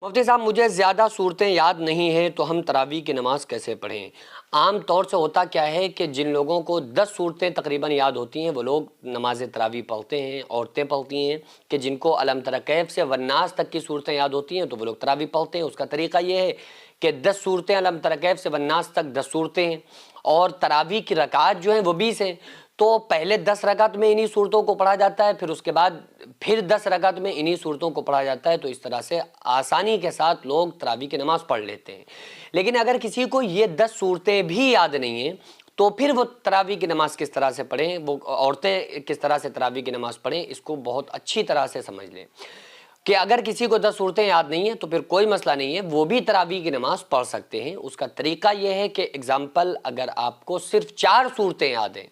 मुफ्ती साहब, मुझे ज़्यादा सूरतें याद नहीं हैं, तो हम तरावी की नमाज़ कैसे पढ़ें? आम तौर से होता क्या है कि जिन लोगों को 10 सूरतें तकरीबन याद होती हैं वो लोग नमाज़ तरावी पढ़ते हैं। औरतें पढ़ती हैं कि जिनको अलम तरा कैफ से वन्नास तक की सूरतें याद होती हैं तो वो लोग तरावी पढ़ते हैं। उसका तरीक़ा ये है कि 10 सूरतें अलम तरा कैफ से वन्नास तक 10 सूरतें हैं और तरावी की रकात जो हैं वो 20 हैं। तो पहले 10 रकात में इन्हीं सूरतों को पढ़ा जाता है, फिर उसके बाद फिर 10 रकात में इन्हीं सूरतों को पढ़ा जाता है। तो इस तरह से आसानी के साथ लोग तरावी की नमाज़ पढ़ लेते हैं। लेकिन अगर किसी को ये 10 सूरतें भी याद नहीं हैं तो फिर वो तरावी की नमाज़ किस तरह से पढ़ें, वो औरतें किस तरह से तरावी की नमाज़ पढ़ें, इसको बहुत अच्छी तरह से समझ लें कि अगर किसी को 10 सूरतें याद नहीं है तो फिर कोई मसला नहीं है, वो भी तरावी की नमाज़ पढ़ सकते हैं। उसका तरीका यह है कि एग्जाम्पल, अगर आपको सिर्फ 4 सूरतें याद हैं,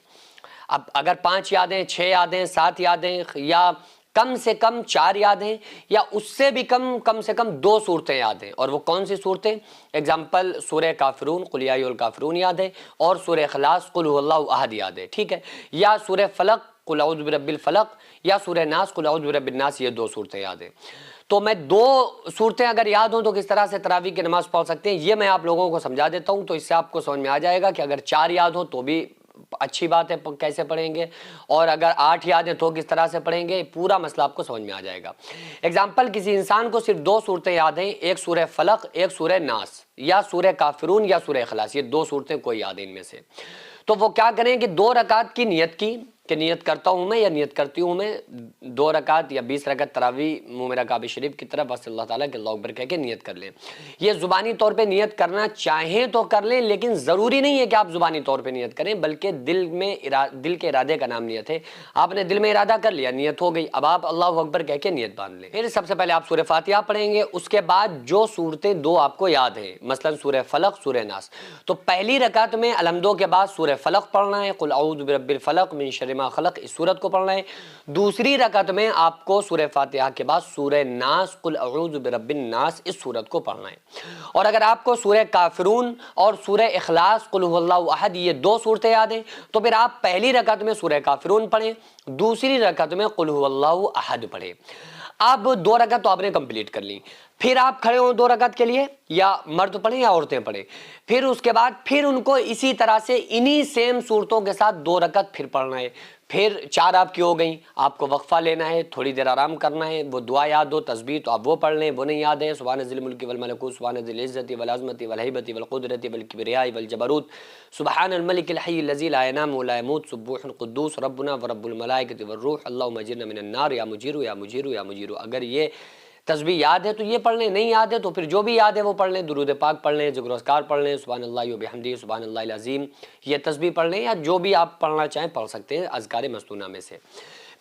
अब अगर 5 याद हैं, 6 याद हैं, 7 याद हैं, या कम से कम 4 याद हैं, या उससे भी कम से कम 2 सूरतें याद हैं, और वो कौन सी सूरतें? एग्जाम्पल, सूरह काफिरून कुल या अय्युहल काफिरून याद है, और सूरह इखलास कुल हुवल्लाहु अहद याद है, ठीक है, या सूरह फलक कुल औज़ु बिरब्बिल फलक, या सूरह नास कुल औज़ु बिरब्बिन नास, ये 2 सूरतें याद हैं। तो मैं 2 सूरतें अगर याद हों तो किस तरह से तरावी की नमाज़ पढ़ सकते हैं, ये मैं आप लोगों को समझा देता हूँ। तो इससे आपको समझ में आ जाएगा कि अगर 4 याद हो तो भी अच्छी बात है, कैसे पढ़ेंगे, और अगर 8 याद है तो किस तरह से पढ़ेंगे, पूरा मसला आपको समझ में आ जाएगा। एग्जाम्पल, किसी इंसान को सिर्फ 2 सूरतें याद हैं, एक सूरह फलक, एक सूरह नास, या सूरह काफिरून या सूरह इखलास, ये 2 सूरतें कोई याद है इनमें से। तो वो क्या करें कि 2 रकात की नियत की, कि नियत करता हूँ मैं या नियत करती हूँ मैं 2 रकात या 20 रकात तरावी मुँह मेरा काबे शरीफ की तरफ बस अल्लाह ताला के अल्लाहु अकबर कह के नियत कर लें। ये ज़ुबानी तौर पे नियत करना चाहें तो कर लें, लेकिन ज़रूरी नहीं है कि आप ज़ुबानी तौर पे नियत करें, बल्कि दिल के इरादे का नाम नियत है। आपने दिल में इरादा कर लिया, नियत हो गई, अब आप अल्लाहु अकबर कह के नियत बांध लें। फिर सबसे पहले आप सूरह फातिहा पढ़ेंगे, उसके बाद जो सूरतें 2 आपको याद हैं, मसलन सूरह फलक, सूरह नास, तो पहली रकात में अलहम्दो के बाद सूरह फलक पढ़ना है, कुल औज़ु बिरब्बिल फलक मिन शर्रि मा खलक, इस सूरत को पढ़ना है। दूसरी रकात में आपको सूरह फातिहा के बाद सूरह नास कुल औज़ु बिरब्बिन नास, इस सूरत को पढ़ना है। और अगर आपको सूरह काफिरून और सूरह इखलास कुल हुवल्लाहु अहद, ये 2 सूरतें याद हैं, तो फिर आप पहली रकात में सूरह काफिरून पढ़ें, दूसरी रकात में कुल हुवल्लाहु अहद पढ़ें। अब 2 रकात तो आपने कंप्लीट कर ली, फिर आप खड़े हो 2 रकात के लिए, या मर्द पढ़े या औरतें पढ़े, फिर उसके बाद फिर उनको इसी तरह से इन्हीं सेम सूरतों के साथ 2 रकात फिर पढ़ना है। फिर 4 आपकी हो गई, आपको वक्फा लेना है, थोड़ी देर आराम करना है, वो दुआ याद हो, तस्बीह तो आप वो पढ़ लें, वो नहीं याद है, सुब्हान ज़िल मुल्की वल मलकूत, सुब्हान ज़िल इज़्ज़ति वल अज़मति वल हैबति वल क़ुदरति वल किब्रियाइ वल जबरूत, सुब्हानल मलिकिल हय्यिल लज़ी ला यनामु व ला यमूत, सुब्बूहुल क़ुद्दूस रब्बुना व रब्बुल मलाइकति वर रूह, अल्लाहुम्मा अजिरना मिनन नार, या मुजीरु या मुजीरु या मुजीरु। अगर ये तस्बीह याद है तो ये पढ़ लें, नहीं याद है तो फिर जो भी याद है वो पढ़ लें, दुरूद पाक पढ़ लें, ज़िक्र अस्कार पढ़ लें, सुब्हानल्लाहि व बिहम्दिही सुब्हानल्लाहिल अज़ीम, ये तस्बीह पढ़ लें, या जो भी आप पढ़ना चाहें पढ़ सकते हैं अज़कारे मस्तूना में से।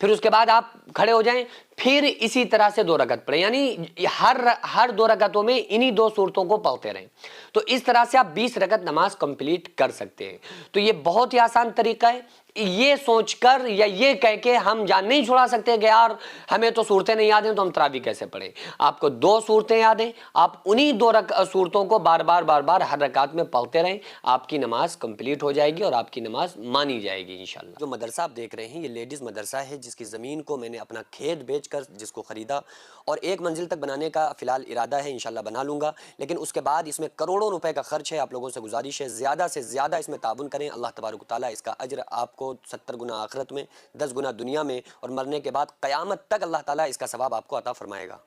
फिर उसके बाद आप खड़े हो जाएं, फिर इसी तरह से 2 रकात पढ़ें, यानी हर 2 रकातों में इन्हीं 2 सूरतों को पढ़ते रहें। तो इस तरह से आप 20 रकात नमाज कंप्लीट कर सकते हैं। तो ये बहुत ही आसान तरीका है। ये सोचकर या ये कह के हम जान नहीं छुड़ा सकते कि यार हमें तो सूरतें नहीं याद हैं तो हम तरावी कैसे पढ़ें। आपको 2 सूरतें याद हैं, आप उन्हीं 2 सूरतों को बार बार हर रकात में पढ़ते रहें, आपकी नमाज कंप्लीट हो जाएगी और आपकी नमाज मानी जाएगी इंशाल्लाह। जो मदरसा आप देख रहे हैं ये लेडीज़ मदरसा है, जिसकी ज़मीन को मैंने अपना खेत बेचकर जिसको ख़रीदा, और 1 मंजिल तक बनाने का फ़िलहाल इरादा है, इंशाल्लाह बना लूँगा, लेकिन उसके बाद इसमें करोड़ों रुपए का खर्च है। आप लोगों से गुजारिश है ज़्यादा से ज़्यादा इसमें ताबुन करें। अल्लाह तबारक व तआला इसका अज्र आपको 70 गुना आखिरत में, 10 गुना दुनिया में, और मरने के बाद क़यामत तक अल्लाह ताला इसका सवाब आपको अता फरमाएगा।